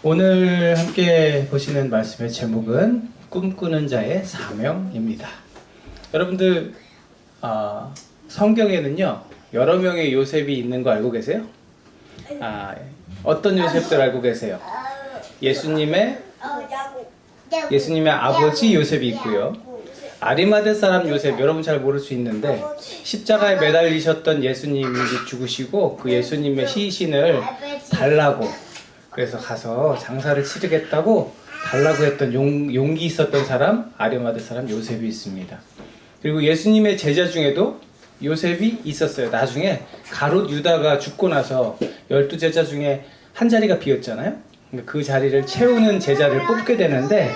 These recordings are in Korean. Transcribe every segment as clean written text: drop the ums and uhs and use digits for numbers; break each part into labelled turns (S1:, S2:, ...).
S1: 오늘 함께 보시는 말씀의 제목은 꿈꾸는 자의 사명입니다. 여러분들 성경에는요 여러 명의 요셉이 있는 거 알고 계세요? 어떤 요셉들 알고 계세요? 예수님의 아버지 요셉이 있고요. 아리마대 사람 요셉, 여러분 잘 모를 수 있는데 십자가에 매달리셨던 예수님이 죽으시고 그 예수님의 시신을 달라고, 그래서 가서 장사를 치르겠다고 달라고 했던 용기 있었던 사람, 아리마대 사람 요셉이 있습니다. 그리고 예수님의 제자 중에도 요셉이 있었어요. 나중에 가롯 유다가 죽고 나서 12제자 중에 한 자리가 비었잖아요. 그 자리를 채우는 제자를 뽑게 되는데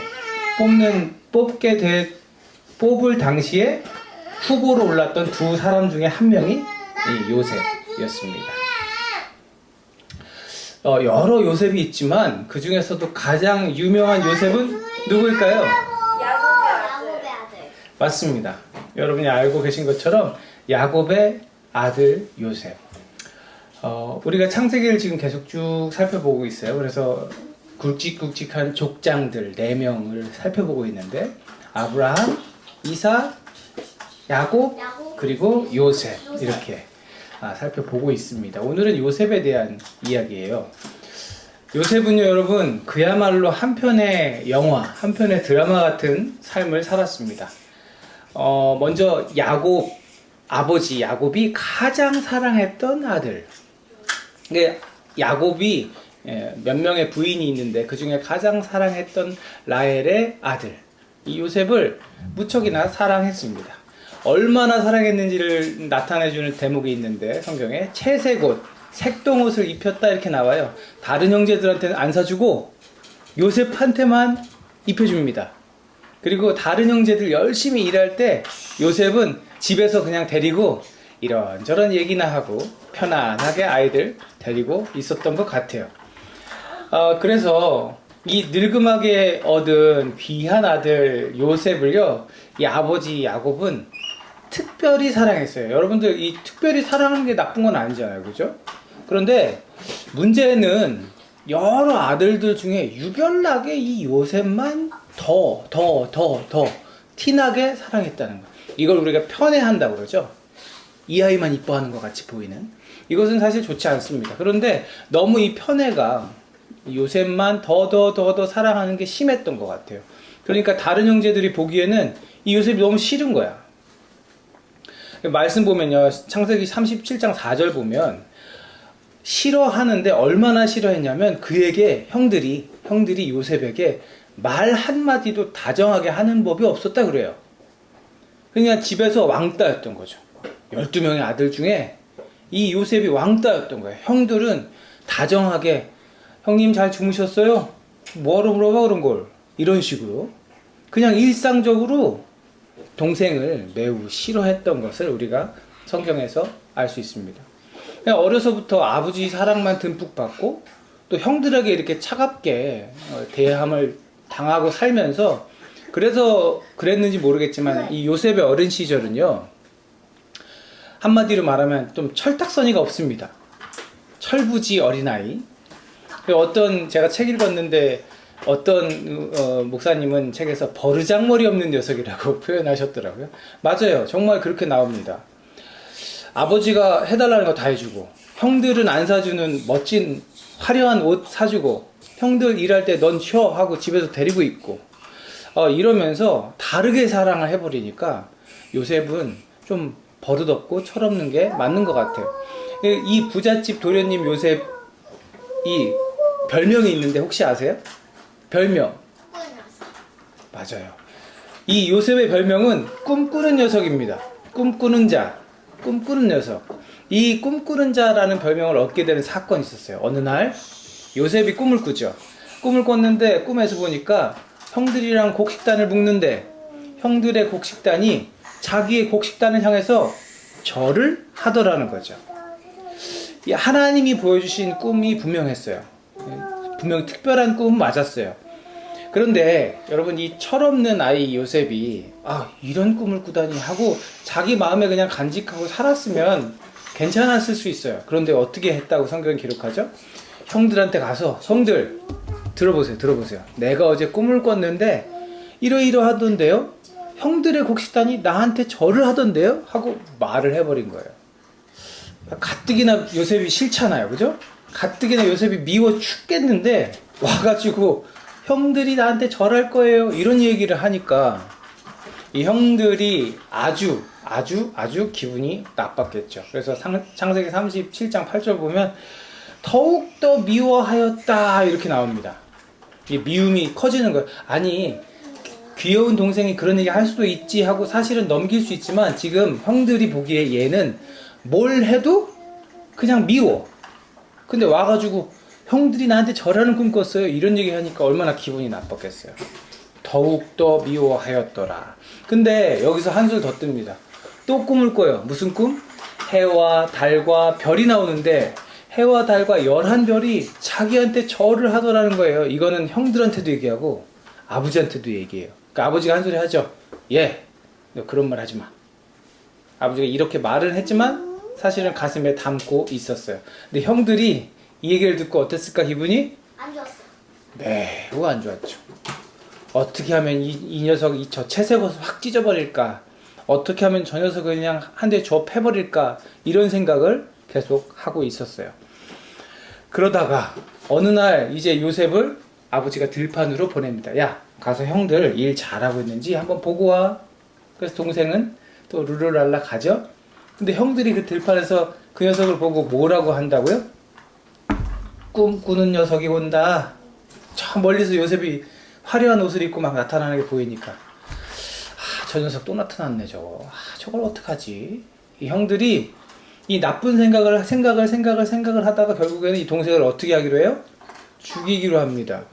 S1: 뽑을 당시에 후보로 올랐던 두 사람 중에 한 명이 이 요셉이었습니다. 여러 요셉이 있지만 그 중에서도 가장 유명한 요셉은 누구일까요?
S2: 야곱의 아들.
S1: 맞습니다. 여러분이 알고 계신 것처럼 야곱의 아들 요셉. 우리가 창세기를 지금 계속 쭉 살펴보고 있어요. 그래서 굵직굵직한 족장들 4명을 살펴보고 있는데 아브라함, 이삭, 야곱, 그리고 요셉 이렇게 살펴보고 있습니다. 오늘은 요셉에 대한 이야기예요. 요셉은요 여러분 그야말로 한 편의 영화, 한 편의 드라마 같은 삶을 살았습니다. 먼저 아버지 야곱이 가장 사랑했던 아들. 야곱이 몇 명의 부인이 있는데 그 중에 가장 사랑했던 라헬의 아들 이 요셉을 무척이나 사랑했습니다. 얼마나 사랑했는지를 나타내주는 대목이 있는데 성경에 채색옷, 색동옷을 입혔다 이렇게 나와요. 다른 형제들한테는 안 사주고 요셉한테만 입혀줍니다. 그리고 다른 형제들 열심히 일할 때 요셉은 집에서 그냥 데리고 이런저런 얘기나 하고 편안하게 아이들 데리고 있었던 것 같아요. 그래서 이 늙음하게 얻은 귀한 아들 요셉을요 이 아버지 야곱은 특별히 사랑했어요. 여러분들 이 특별히 사랑하는 게 나쁜 건 아니잖아요, 그죠? 그런데 문제는 여러 아들들 중에 유별나게 이 요셉만 더 티나게 사랑했다는 거. 이걸 우리가 편애한다고 그러죠. 이 아이만 이뻐하는 것 같이 보이는. 이것은 사실 좋지 않습니다. 그런데 너무 이 편애가 요셉만 더 사랑하는 게 심했던 것 같아요. 그러니까 다른 형제들이 보기에는 이 요셉이 너무 싫은 거야. 말씀 보면요, 창세기 37장 4절 보면 싫어하는데 얼마나 싫어했냐면 그에게 형들이 요셉에게 말 한마디도 다정하게 하는 법이 없었다 그래요. 그냥 집에서 왕따였던 거죠. 12명의 아들 중에 이 요셉이 왕따였던 거예요. 형들은 다정하게 형님 잘 주무셨어요? 뭐하러 물어봐 그런 걸. 이런 식으로 그냥 일상적으로 동생을 매우 싫어했던 것을 우리가 성경에서 알 수 있습니다. 그냥 어려서부터 아버지 사랑만 듬뿍 받고 또 형들에게 이렇게 차갑게 대함을 당하고 살면서 그래서 그랬는지 모르겠지만 이 요셉의 어린 시절은요 한마디로 말하면 좀 철딱서니가 없습니다. 철부지 어린아이. 제가 책 읽었는데 어떤 목사님은 책에서 버르장머리 없는 녀석이라고 표현하셨더라고요. 맞아요. 정말 그렇게 나옵니다. 아버지가 해달라는 거 다 해주고 형들은 안 사주는 멋진 화려한 옷 사주고 형들 일할 때 넌 쉬어 하고 집에서 데리고 있고 이러면서 다르게 사랑을 해버리니까 요셉은 좀 버릇없고 철없는 게 맞는 것 같아요. 이 부잣집 도련님 요셉이 별명이 있는데 혹시 아세요? 별명. 맞아요. 이 요셉의 별명은 꿈꾸는 녀석입니다. 꿈꾸는 자, 꿈꾸는 녀석. 이 꿈꾸는 자라는 별명을 얻게 되는 사건이 있었어요. 어느 날 요셉이 꿈을 꾸죠. 꿈을 꿨는데 꿈에서 보니까 형들이랑 곡식단을 묶는데 형들의 곡식단이 자기의 곡식단을 향해서 절을 하더라는 거죠. 하나님이 보여주신 꿈이 분명했어요. 분명 특별한 꿈은 맞았어요. 그런데 여러분 이 철없는 아이 요셉이 이런 꿈을 꾸다니 하고 자기 마음에 그냥 간직하고 살았으면 괜찮았을 수 있어요. 그런데 어떻게 했다고 성경은 기록하죠? 형들한테 가서 형들 들어보세요. 내가 어제 꿈을 꿨는데 이러이러하던데요? 형들의 곡식단이 나한테 절을 하던데요? 하고 말을 해버린 거예요. 가뜩이나 요셉이 싫잖아요, 그죠? 가뜩이나 요셉이 미워 죽겠는데 와가지고 형들이 나한테 절할 거예요, 이런 얘기를 하니까 이 형들이 아주 기분이 나빴겠죠. 그래서 창세기 37장 8절 보면 더욱더 미워하였다 이렇게 나옵니다. 이 미움이 커지는 거예요. 아니, 귀여운 동생이 그런 얘기 할 수도 있지 하고 사실은 넘길 수 있지만 지금 형들이 보기에 얘는 뭘 해도 그냥 미워. 근데 와가지고 형들이 나한테 절하는 꿈 꿨어요, 이런 얘기 하니까 얼마나 기분이 나빴겠어요. 더욱더 미워하였더라. 근데 여기서 한술 더 뜹니다. 또 꿈을 꿔요. 무슨 꿈? 해와 달과 별이 나오는데 해와 달과 11별이 자기한테 절을 하더라는 거예요. 이거는 형들한테도 얘기하고 아버지한테도 얘기해요. 그러니까 아버지가 한 소리 하죠. 너 그런 말 하지 마. 아버지가 이렇게 말은 했지만 사실은 가슴에 담고 있었어요. 근데 형들이 이 얘기를 듣고 어땠을까, 기분이?
S2: 안 좋았어.
S1: 매우 안 좋았죠. 어떻게 하면 이 녀석이 저 채색옷을 확 찢어버릴까? 어떻게 하면 저 녀석을 그냥 한 대 줘 패버릴까? 이런 생각을 계속 하고 있었어요. 그러다가 어느 날 이제 요셉을 아버지가 들판으로 보냅니다. 야, 가서 형들 일 잘하고 있는지 한번 보고 와. 그래서 동생은 또 룰루랄라 가죠. 근데 형들이 그 들판에서 그 녀석을 보고 뭐라고 한다고요? 꿈꾸는 녀석이 온다. 저 멀리서 요셉이 화려한 옷을 입고 막 나타나는 게 보이니까 저 녀석 또 나타났네 저거. 저걸 어떡하지? 이 형들이 이 나쁜 생각을 하다가 결국에는 이 동생을 어떻게 하기로 해요? 죽이기로 합니다.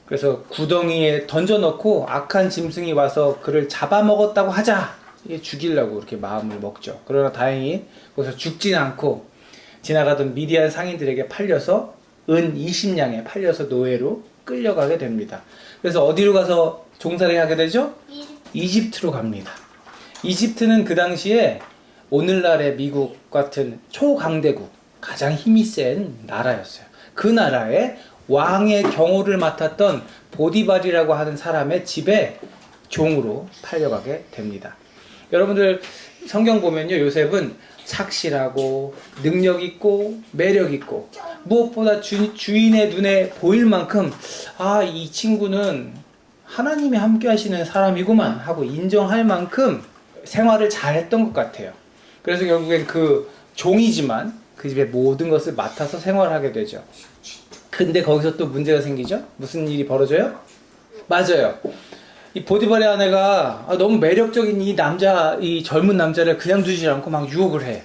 S1: 그래서 구덩이에 던져놓고 악한 짐승이 와서 그를 잡아먹었다고 하자. 이게 죽이려고 이렇게 마음을 먹죠. 그러나 다행히 거기서 죽진 않고 지나가던 미디안 상인들에게 팔려서 은 20냥에 팔려서 노예로 끌려가게 됩니다. 그래서 어디로 가서 종살이 하게 되죠? 이집트로 갑니다. 이집트는 그 당시에 오늘날의 미국 같은 초강대국, 가장 힘이 센 나라였어요. 그 나라에 왕의 경호를 맡았던 보디발이라고 하는 사람의 집에 종으로 팔려가게 됩니다. 여러분들 성경 보면요, 요셉은 착실하고 능력 있고 매력 있고 무엇보다 주인의 눈에 보일 만큼 이 친구는 하나님이 함께 하시는 사람이구만 하고 인정할 만큼 생활을 잘했던 것 같아요. 그래서 결국엔 그 종이지만 그 집의 모든 것을 맡아서 생활하게 되죠. 근데 거기서 또 문제가 생기죠? 무슨 일이 벌어져요? 맞아요. 이 보디발의 아내가 너무 매력적인 이 젊은 남자를 그냥 두지 않고 막 유혹을 해.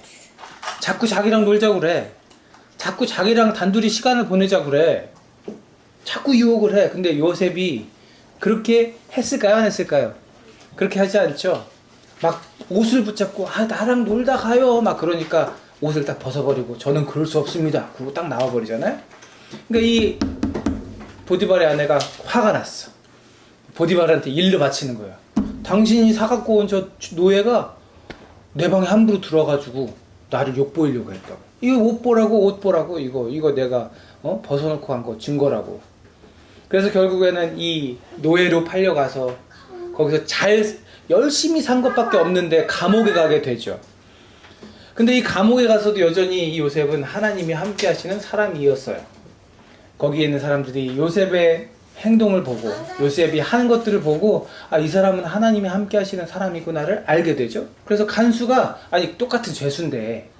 S1: 자꾸 자기랑 놀자고 그래. 자꾸 자기랑 단둘이 시간을 보내자고 그래. 자꾸 유혹을 해. 근데 요셉이 그렇게 했을까요? 안 했을까요? 그렇게 하지 않죠. 막 옷을 붙잡고 나랑 놀다 가요. 막 그러니까 옷을 딱 벗어버리고 저는 그럴 수 없습니다. 그리고 딱 나와버리잖아요. 그러니까 이 보디발의 아내가 화가 났어. 보디발한테 일로 바치는 거예요. 당신이 사갖고 온 저 노예가 내 방에 함부로 들어와가지고 나를 욕보이려고 했다고. 이거 옷 보라고 이거 내가 벗어놓고 간 거 증거라고. 그래서 결국에는 이 노예로 팔려가서 거기서 열심히 산 것밖에 없는데 감옥에 가게 되죠. 근데 이 감옥에 가서도 여전히 이 요셉은 하나님이 함께 하시는 사람이었어요. 거기에 있는 사람들이 요셉의 행동을 보고 요셉이 하는 것들을 보고 이 사람은 하나님이 함께 하시는 사람이구나를 알게 되죠. 그래서 간수가 똑같은 죄수인데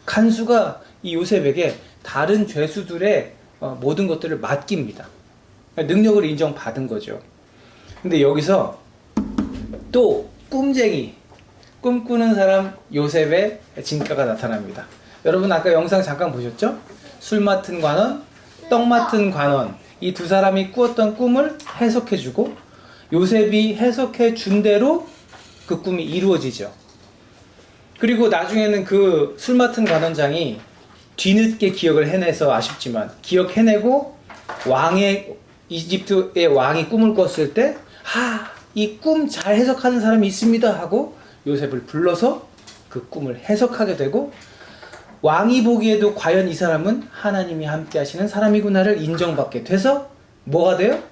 S1: 간수가 이 요셉에게 다른 죄수들의 모든 것들을 맡깁니다. 능력을 인정받은 거죠. 근데 여기서 또 꿈쟁이, 꿈꾸는 사람 요셉의 진가가 나타납니다. 여러분 아까 영상 잠깐 보셨죠? 술 맡은 관원, 떡 맡은 관원, 이 두 사람이 꾸었던 꿈을 해석해주고 요셉이 해석해준 대로 그 꿈이 이루어지죠. 그리고 나중에는 그 술 맡은 관원장이 뒤늦게 기억을 해내서 아쉽지만 기억해내고 이집트의 왕이 꿈을 꿨을 때 이 꿈 잘 해석하는 사람이 있습니다 하고 요셉을 불러서 그 꿈을 해석하게 되고 왕이 보기에도 과연 이 사람은 하나님이 함께 하시는 사람이구나를 인정받게 돼서 뭐가 돼요?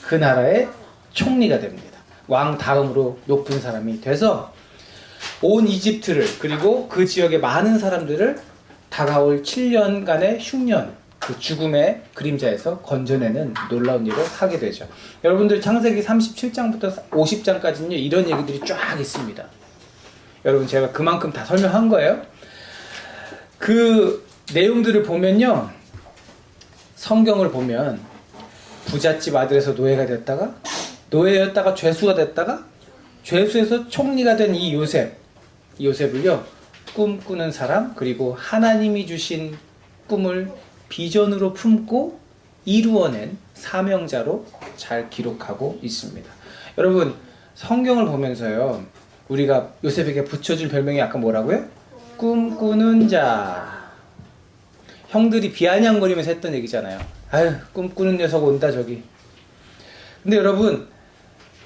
S1: 그 나라의 총리가 됩니다. 왕 다음으로 높은 사람이 돼서 온 이집트를 그리고 그 지역의 많은 사람들을 다가올 7년간의 흉년, 그 죽음의 그림자에서 건져내는 놀라운 일을 하게 되죠. 여러분들 창세기 37장부터 50장까지는요 이런 얘기들이 쫙 있습니다. 여러분 제가 그만큼 다 설명한 거예요. 그 내용들을 보면요, 성경을 보면 부잣집 아들에서 노예가 됐다가 노예였다가 죄수가 됐다가 죄수에서 총리가 된 이 요셉을요 꿈꾸는 사람, 그리고 하나님이 주신 꿈을 비전으로 품고 이루어낸 사명자로 잘 기록하고 있습니다. 여러분 성경을 보면서요 우리가 요셉에게 붙여준 별명이 아까 뭐라고요? 꿈꾸는 자. 형들이 비아냥거리면서 했던 얘기잖아요. 아유 꿈꾸는 녀석 온다 저기. 근데 여러분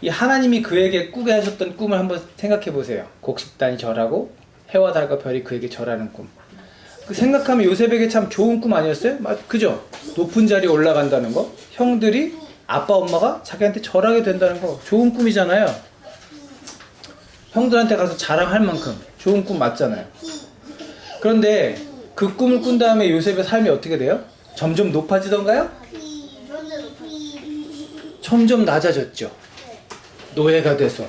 S1: 이 하나님이 그에게 꾸게 하셨던 꿈을 한번 생각해 보세요. 곡식단이 절하고 해와 달과 별이 그에게 절하는 꿈. 그 생각하면 요셉에게 참 좋은 꿈 아니었어요? 그죠? 높은 자리에 올라간다는 거, 형들이 아빠 엄마가 자기한테 절하게 된다는 거 좋은 꿈이잖아요. 형들한테 가서 자랑할 만큼 좋은 꿈 맞잖아요. 그런데 그 꿈을 꾼 다음에 요셉의 삶이 어떻게 돼요? 점점 높아지던가요? 점점 낮아졌죠. 노예가 돼서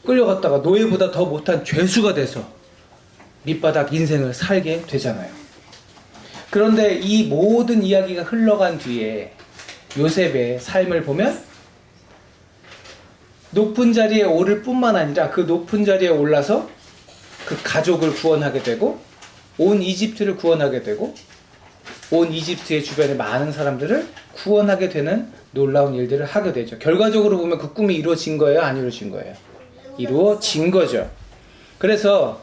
S1: 끌려갔다가 노예보다 더 못한 죄수가 돼서 밑바닥 인생을 살게 되잖아요. 그런데 이 모든 이야기가 흘러간 뒤에 요셉의 삶을 보면 높은 자리에 오를 뿐만 아니라 그 높은 자리에 올라서 그 가족을 구원하게 되고 온 이집트를 구원하게 되고 온 이집트의 주변의 많은 사람들을 구원하게 되는 놀라운 일들을 하게 되죠. 결과적으로 보면 그 꿈이 이루어진 거예요? 안 이루어진 거예요? 이루어진 거죠. 그래서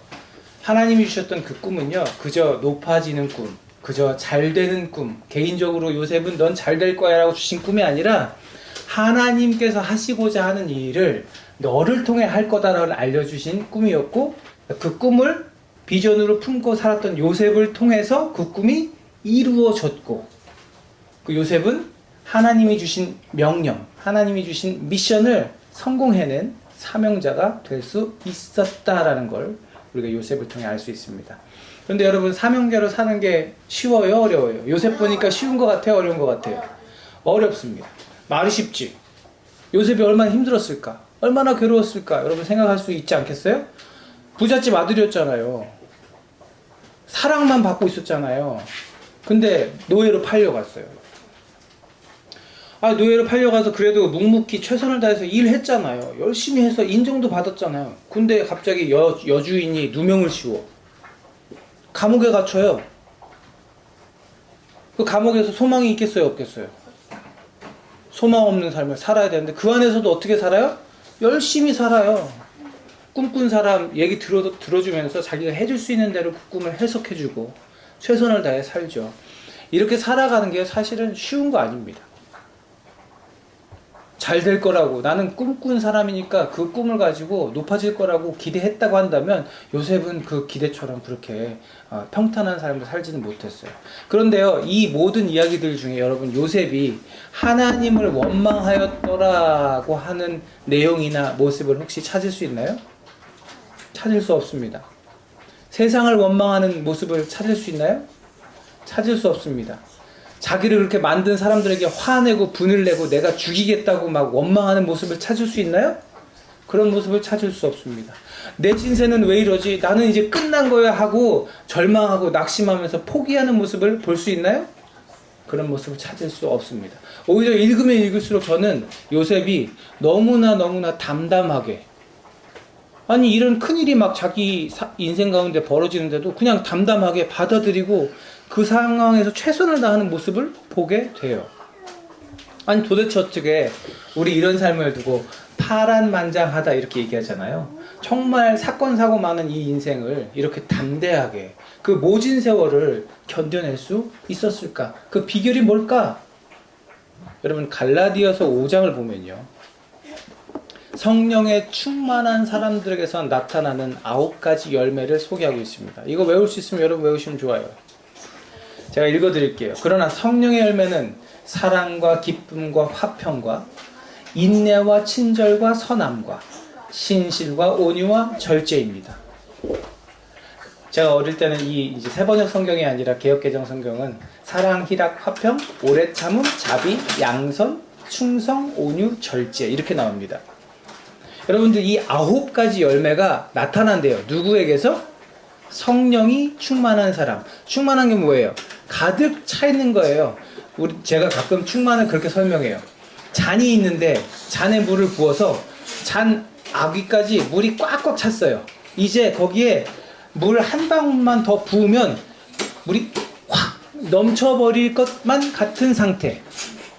S1: 하나님이 주셨던 그 꿈은요 그저 높아지는 꿈, 그저 잘 되는 꿈, 개인적으로 요셉은 넌 잘 될 거야 라고 주신 꿈이 아니라 하나님께서 하시고자 하는 일을 너를 통해 할 거다라고 알려주신 꿈이었고, 그 꿈을 비전으로 품고 살았던 요셉을 통해서 그 꿈이 이루어졌고, 그 요셉은 하나님이 주신 명령, 하나님이 주신 미션을 성공해낸 사명자가 될 수 있었다라는 걸 우리가 요셉을 통해 알 수 있습니다. 그런데 여러분, 사명자로 사는 게 쉬워요, 어려워요? 요셉 보니까 쉬운 것 같아요, 어려운 것 같아요? 어렵습니다. 말이 쉽지. 요셉이 얼마나 힘들었을까? 얼마나 괴로웠을까? 여러분 생각할 수 있지 않겠어요? 부잣집 아들이었잖아요. 사랑만 받고 있었잖아요. 근데 노예로 팔려갔어요. 노예로 팔려가서 그래도 묵묵히 최선을 다해서 일했잖아요. 열심히 해서 인정도 받았잖아요. 근데 갑자기 여주인이 누명을 씌워 감옥에 갇혀요. 그 감옥에서 소망이 있겠어요, 없겠어요? 소망 없는 삶을 살아야 되는데 그 안에서도 어떻게 살아요? 열심히 살아요. 꿈꾼 사람 얘기 들어주면서 자기가 해줄 수 있는 대로 그 꿈을 해석해주고 최선을 다해 살죠. 이렇게 살아가는 게 사실은 쉬운 거 아닙니다. 잘 될 거라고, 나는 꿈꾼 사람이니까 그 꿈을 가지고 높아질 거라고 기대했다고 한다면 요셉은 그 기대처럼 그렇게 평탄한 삶을 살지는 못했어요. 그런데요, 이 모든 이야기들 중에 여러분, 요셉이 하나님을 원망하였더라고 하는 내용이나 모습을 혹시 찾을 수 있나요? 찾을 수 없습니다. 세상을 원망하는 모습을 찾을 수 있나요? 찾을 수 없습니다. 자기를 그렇게 만든 사람들에게 화내고 분을 내고 내가 죽이겠다고 막 원망하는 모습을 찾을 수 있나요? 그런 모습을 찾을 수 없습니다. 내 신세는 왜 이러지? 나는 이제 끝난 거야 하고 절망하고 낙심하면서 포기하는 모습을 볼 수 있나요? 그런 모습을 찾을 수 없습니다. 오히려 읽으면 읽을수록 저는 요셉이 너무나 담담하게, 아니 이런 큰일이 막 자기 인생 가운데 벌어지는데도 그냥 담담하게 받아들이고 그 상황에서 최선을 다하는 모습을 보게 돼요. 아니 도대체 어떻게 우리 이런 삶을 두고 파란만장하다 이렇게 얘기하잖아요. 정말 사건 사고 많은 이 인생을 이렇게 담대하게 그 모진 세월을 견뎌낼 수 있었을까? 그 비결이 뭘까? 여러분 갈라디아서 5장을 보면요, 성령에 충만한 사람들에게서 나타나는 9가지 열매를 소개하고 있습니다. 이거 외울 수 있으면 여러분 외우시면 좋아요. 제가 읽어드릴게요. 그러나 성령의 열매는 사랑과 기쁨과 화평과 인내와 친절과 선함과 신실과 온유와 절제입니다. 제가 어릴 때는 이 이제 세번역 성경이 아니라 개역개정 성경은 사랑, 희락, 화평, 오래 참음, 자비, 양선, 충성, 온유, 절제 이렇게 나옵니다. 여러분들 이 9가지 열매가 나타난대요. 누구에게서? 성령이 충만한 사람. 충만한 게 뭐예요? 가득 차 있는 거예요. 제가 가끔 충만을 그렇게 설명해요. 잔이 있는데 잔에 물을 부어서 잔 아귀까지 물이 꽉꽉 찼어요. 이제 거기에 물 한 방울만 더 부으면 물이 확 넘쳐버릴 것만 같은 상태.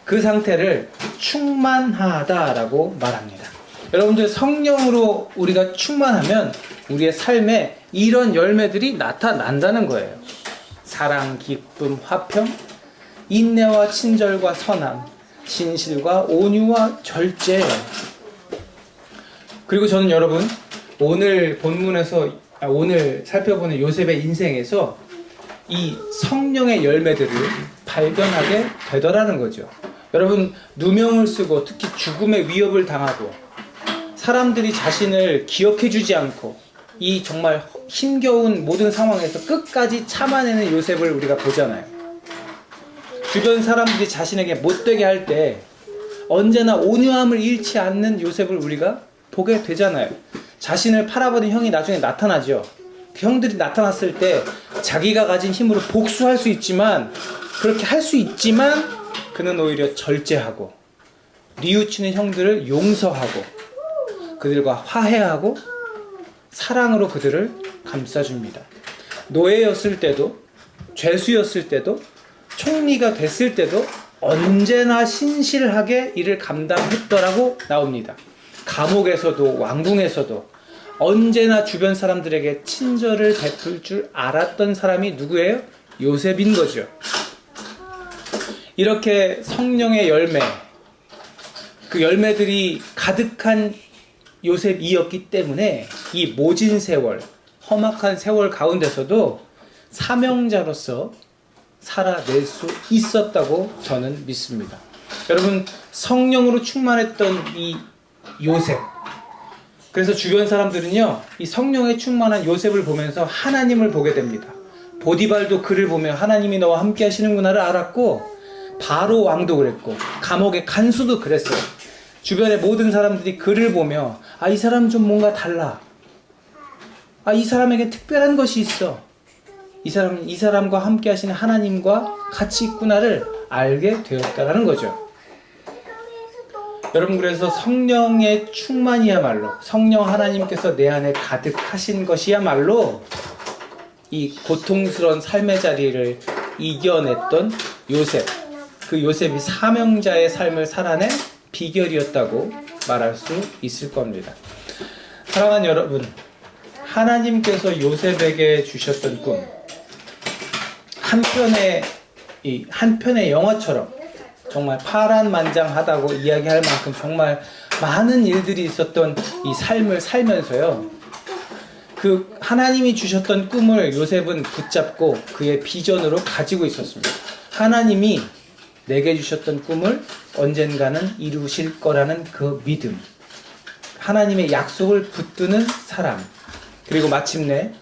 S1: 그 상태를 충만하다라고 말합니다. 여러분들 성령으로 우리가 충만하면 우리의 삶에 이런 열매들이 나타난다는 거예요. 사랑, 기쁨, 화평, 인내와 친절과 선함, 신실과 온유와 절제. 그리고 저는 여러분 오늘 본문에서 오늘 살펴보는 요셉의 인생에서 이 성령의 열매들을 발견하게 되더라는 거죠. 여러분 누명을 쓰고 특히 죽음의 위협을 당하고 사람들이 자신을 기억해주지 않고 이 정말 힘겨운 모든 상황에서 끝까지 참아내는 요셉을 우리가 보잖아요. 주변 사람들이 자신에게 못되게 할 때 언제나 온유함을 잃지 않는 요셉을 우리가 보게 되잖아요. 자신을 팔아버린 형이 나중에 나타나죠. 그 형들이 나타났을 때 자기가 가진 힘으로 복수할 수 있지만 그렇게 할 수 있지만 그는 오히려 절제하고 뉘우치는 형들을 용서하고 그들과 화해하고 사랑으로 그들을 감싸줍니다. 노예였을 때도 죄수였을 때도 총리가 됐을 때도 언제나 신실하게 이를 감당했더라고 나옵니다. 감옥에서도 왕궁에서도 언제나 주변 사람들에게 친절을 베풀 줄 알았던 사람이 누구예요? 요셉인 거죠. 이렇게 성령의 열매, 그 열매들이 가득한 요셉이었기 때문에 이 모진 세월, 험악한 세월 가운데서도 사명자로서 살아낼 수 있었다고 저는 믿습니다. 여러분 성령으로 충만했던 이 요셉, 그래서 주변 사람들은요 이 성령에 충만한 요셉을 보면서 하나님을 보게 됩니다. 보디발도 그를 보며 하나님이 너와 함께 하시는구나를 알았고 바로 왕도 그랬고 감옥의 간수도 그랬어요. 주변의 모든 사람들이 그를 보며 아, 이 사람 좀 뭔가 달라. 아, 이 사람에게 특별한 것이 있어. 이 사람과 함께 하시는 하나님과 같이 있구나를 알게 되었다라는 거죠. 여러분 그래서 성령의 충만이야말로 성령 하나님께서 내 안에 가득하신 것이야말로 이 고통스러운 삶의 자리를 이겨냈던 요셉, 그 요셉이 사명자의 삶을 살아낸 비결이었다고 말할 수 있을 겁니다. 사랑하는 여러분, 하나님께서 요셉에게 주셨던 꿈, 한편의 영화처럼 정말 파란만장하다고 이야기할 만큼 정말 많은 일들이 있었던 이 삶을 살면서요, 그 하나님이 주셨던 꿈을 요셉은 붙잡고 그의 비전으로 가지고 있었습니다. 하나님이 내게 주셨던 꿈을 언젠가는 이루실 거라는 그 믿음, 하나님의 약속을 붙드는 사람, 그리고 마침내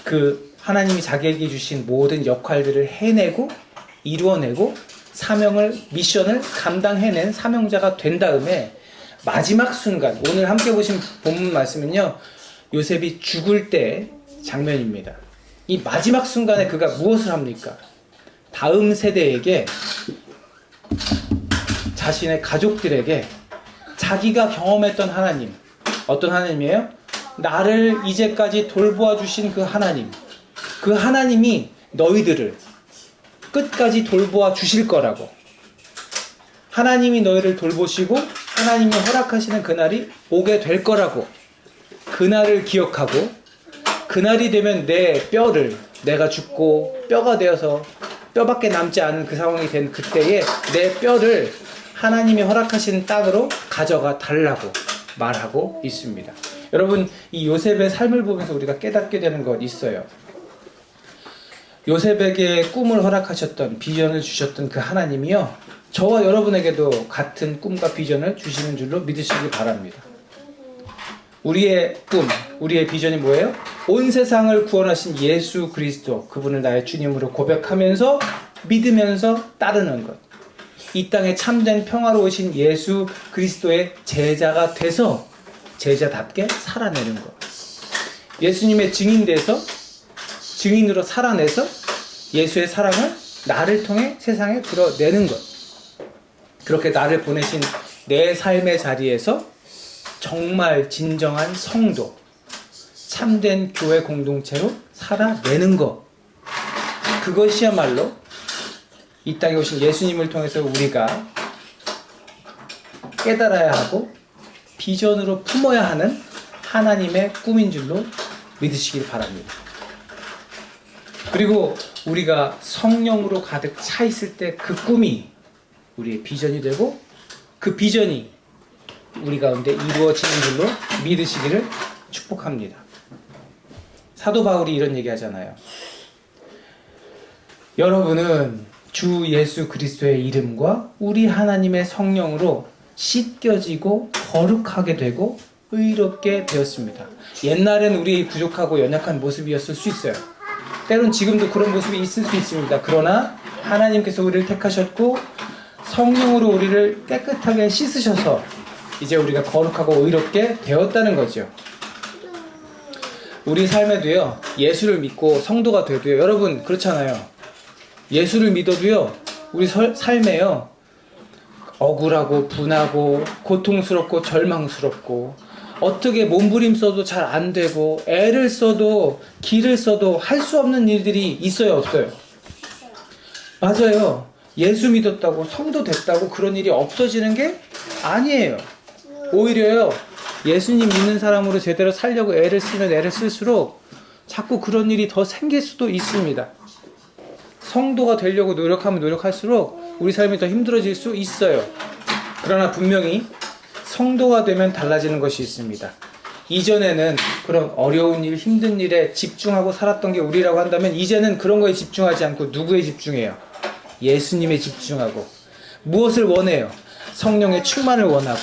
S1: 그 하나님이 자기에게 주신 모든 역할들을 해내고 이루어내고 미션을 감당해낸 사명자가 된 다음에 마지막 순간, 오늘 함께 보신 본문 말씀은요, 요셉이 죽을 때 장면입니다. 이 마지막 순간에 그가 무엇을 합니까? 다음 세대에게, 자신의 가족들에게 자기가 경험했던 하나님, 어떤 하나님이에요? 나를 이제까지 돌보아 주신 그 하나님, 그 하나님이 너희들을 끝까지 돌보아 주실 거라고, 하나님이 너희를 돌보시고 하나님이 허락하시는 그날이 오게 될 거라고, 그날을 기억하고 그날이 되면 내 뼈를, 내가 죽고 뼈가 되어서 뼈밖에 남지 않은 그 상황이 된 그때에 내 뼈를 하나님이 허락하신 땅으로 가져가 달라고, 말하고 있습니다. 여러분, 이 요셉의 삶을 보면서 우리가 깨닫게 되는 것 있어요. 요셉에게 꿈을 허락하셨던, 비전을 주셨던 그 하나님이요, 저와 여러분에게도 같은 꿈과 비전을 주시는 줄로 믿으시기 바랍니다. 우리의 꿈, 우리의 비전이 뭐예요? 온 세상을 구원하신 예수 그리스도, 그분을 나의 주님으로 고백하면서 믿으면서 따르는 것. 이 땅에 참된 평화로우신 예수 그리스도의 제자가 돼서 제자답게 살아내는 것. 예수님의 증인돼서, 증인으로 살아내서 예수의 사랑을 나를 통해 세상에 드러내는 것. 그렇게 나를 보내신 내 삶의 자리에서 정말 진정한 성도, 참된 교회 공동체로 살아내는 것. 그것이야말로 이 땅에 오신 예수님을 통해서 우리가 깨달아야 하고 비전으로 품어야 하는 하나님의 꿈인 줄로 믿으시길 바랍니다. 그리고 우리가 성령으로 가득 차 있을 때 그 꿈이 우리의 비전이 되고 그 비전이 우리 가운데 이루어지는 줄로 믿으시기를 축복합니다. 사도 바울이 이런 얘기 하잖아요. 여러분은 주 예수 그리스도의 이름과 우리 하나님의 성령으로 씻겨지고 거룩하게 되고 의롭게 되었습니다. 옛날엔 우리 부족하고 연약한 모습이었을 수 있어요. 때론 지금도 그런 모습이 있을 수 있습니다. 그러나 하나님께서 우리를 택하셨고 성령으로 우리를 깨끗하게 씻으셔서 이제 우리가 거룩하고 의롭게 되었다는 거죠. 우리 삶에도요, 예수를 믿고 성도가 돼도요, 여러분 그렇잖아요. 예수를 믿어도요, 우리 삶에요, 억울하고 분하고 고통스럽고 절망스럽고 어떻게 몸부림써도 잘 안 되고 애를 써도 길을 써도 할 수 없는 일들이 있어요, 없어요? 맞아요. 예수 믿었다고 성도 됐다고 그런 일이 없어지는 게 아니에요. 오히려요, 예수님 믿는 사람으로 제대로 살려고 애를 쓰면 애를 쓸수록 자꾸 그런 일이 더 생길 수도 있습니다. 성도가 되려고 노력하면 노력할수록 우리 삶이 더 힘들어질 수 있어요. 그러나 분명히 성도가 되면 달라지는 것이 있습니다. 이전에는 그런 어려운 일, 힘든 일에 집중하고 살았던 게 우리라고 한다면 이제는 그런 거에 집중하지 않고 누구에 집중해요? 예수님에 집중하고. 무엇을 원해요? 성령의 충만을 원하고.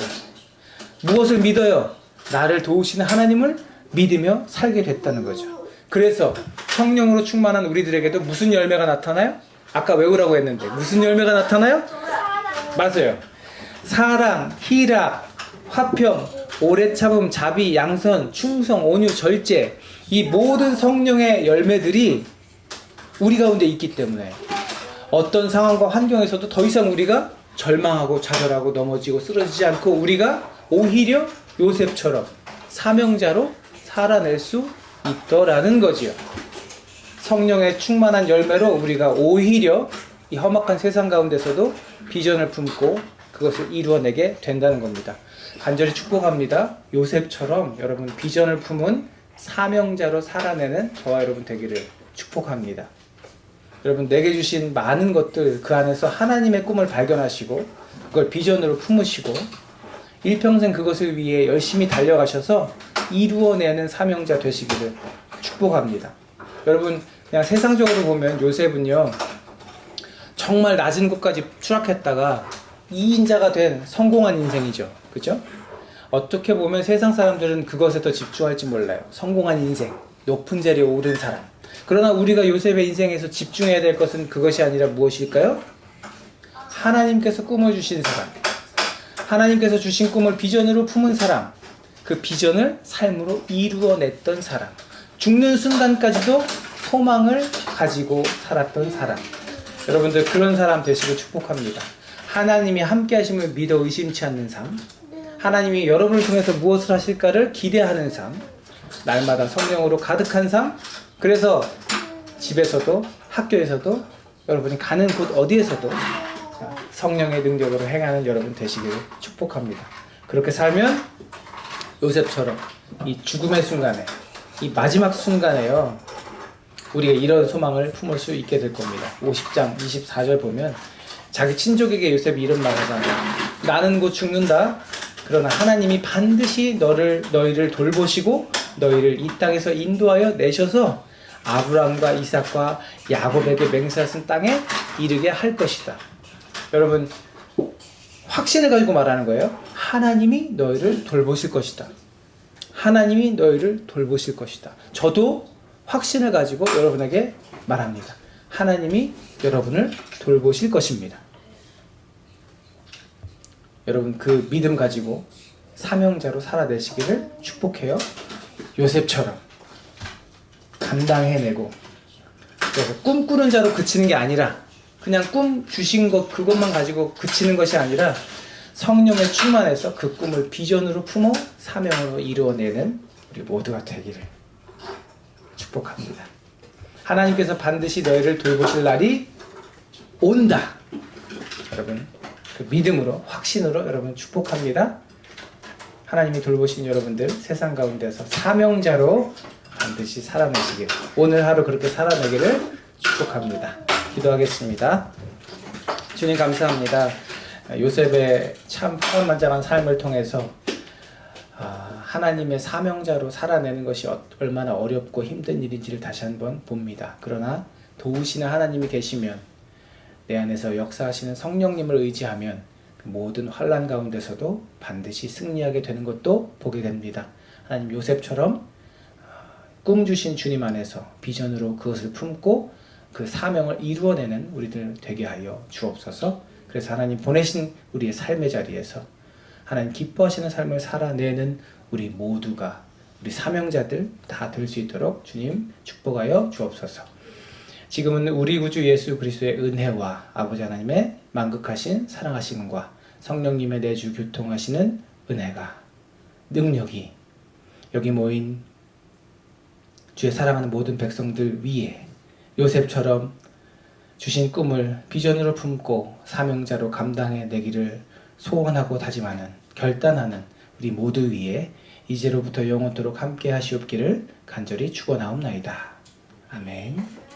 S1: 무엇을 믿어요? 나를 도우시는 하나님을 믿으며 살게 됐다는 거죠. 그래서 성령으로 충만한 우리들에게도 무슨 열매가 나타나요? 아까 외우라고 했는데 무슨 열매가 나타나요? 맞아요. 사랑, 희락, 화평, 오래 참음, 자비, 양선, 충성, 온유, 절제, 이 모든 성령의 열매들이 우리 가운데 있기 때문에 어떤 상황과 환경에서도 더 이상 우리가 절망하고 좌절하고 넘어지고 쓰러지지 않고 우리가 오히려 요셉처럼 사명자로 살아낼 수 있더라는 거지요. 성령의 충만한 열매로 우리가 오히려 이 험악한 세상 가운데서도 비전을 품고 그것을 이루어내게 된다는 겁니다. 간절히 축복합니다. 요셉처럼 여러분 비전을 품은 사명자로 살아내는 저와 여러분 되기를 축복합니다. 여러분 내게 주신 많은 것들 그 안에서 하나님의 꿈을 발견하시고 그걸 비전으로 품으시고 일평생 그것을 위해 열심히 달려가셔서 이루어내는 사명자 되시기를 축복합니다. 여러분 그냥 세상적으로 보면 요셉은요 정말 낮은 곳까지 추락했다가 2인자가 된 성공한 인생이죠. 그죠? 어떻게 보면 세상 사람들은 그것에 더 집중할지 몰라요. 성공한 인생, 높은 자리에 오른 사람. 그러나 우리가 요셉의 인생에서 집중해야 될 것은 그것이 아니라 무엇일까요? 하나님께서 꿈을 주신 사람, 하나님께서 주신 꿈을 비전으로 품은 사람, 그 비전을 삶으로 이루어냈던 사람, 죽는 순간까지도 소망을 가지고 살았던 사람. 여러분들 그런 사람 되시고 축복합니다. 하나님이 함께 하심을 믿어 의심치 않는 삶, 하나님이 여러분을 통해서 무엇을 하실까를 기대하는 삶, 날마다 성령으로 가득한 삶. 그래서 집에서도 학교에서도 여러분이 가는 곳 어디에서도 성령의 능력으로 행하는 여러분 되시기를 축복합니다. 그렇게 살면 요셉처럼 이 죽음의 순간에, 이 마지막 순간에요, 우리가 이런 소망을 품을 수 있게 될 겁니다. 50장 24절 보면 자기 친족에게 요셉이 이런 말 하잖아요. 나는 곧 죽는다. 그러나 하나님이 반드시 너희를 돌보시고 너희를 이 땅에서 인도하여 내셔서 아브라함과 이삭과 야곱에게 맹세하신 땅에 이르게 할 것이다. 여러분, 확신을 가지고 말하는 거예요. 하나님이 너희를 돌보실 것이다. 하나님이 너희를 돌보실 것이다. 저도 확신을 가지고 여러분에게 말합니다. 하나님이 여러분을 돌보실 것입니다. 여러분, 그 믿음 가지고 사명자로 살아내시기를 축복해요. 요셉처럼 감당해내고, 그래서 꿈꾸는 자로 그치는 게 아니라 그냥 꿈 주신 것 그것만 가지고 그치는 것이 아니라 성령에 충만해서 그 꿈을 비전으로 품어 사명으로 이루어내는 우리 모두가 되기를 축복합니다. 하나님께서 반드시 너희를 돌보실 날이 온다. 여러분, 그 믿음으로, 확신으로 여러분 축복합니다. 하나님이 돌보신 여러분들 세상 가운데서 사명자로 반드시 살아내시길, 오늘 하루 그렇게 살아내기를 축복합니다. 기도하겠습니다. 주님 감사합니다. 요셉의 참 파란만장한 삶을 통해서 하나님의 사명자로 살아내는 것이 얼마나 어렵고 힘든 일인지를 다시 한번 봅니다. 그러나 도우시는 하나님이 계시면, 내 안에서 역사하시는 성령님을 의지하면 그 모든 환난 가운데서도 반드시 승리하게 되는 것도 보게 됩니다. 하나님, 요셉처럼 꿈 주신 주님 안에서 비전으로 그것을 품고 그 사명을 이루어내는 우리들 되게 하여 주옵소서. 그래서 하나님 보내신 우리의 삶의 자리에서 하나님 기뻐하시는 삶을 살아내는 우리 모두가, 우리 사명자들 다 될 수 있도록 주님 축복하여 주옵소서. 지금은 우리 구주 예수 그리스도의 은혜와 아버지 하나님의 만극하신 사랑하심과 성령님의 내주 교통하시는 은혜가, 능력이 여기 모인 주의 사랑하는 모든 백성들 위에 요셉처럼 주신 꿈을 비전으로 품고 사명자로 감당해내기를 소원하고 다짐하는, 결단하는 우리 모두 위에 이제로부터 영원토록 함께 하시옵기를 간절히 축원하옵나이다. 아멘.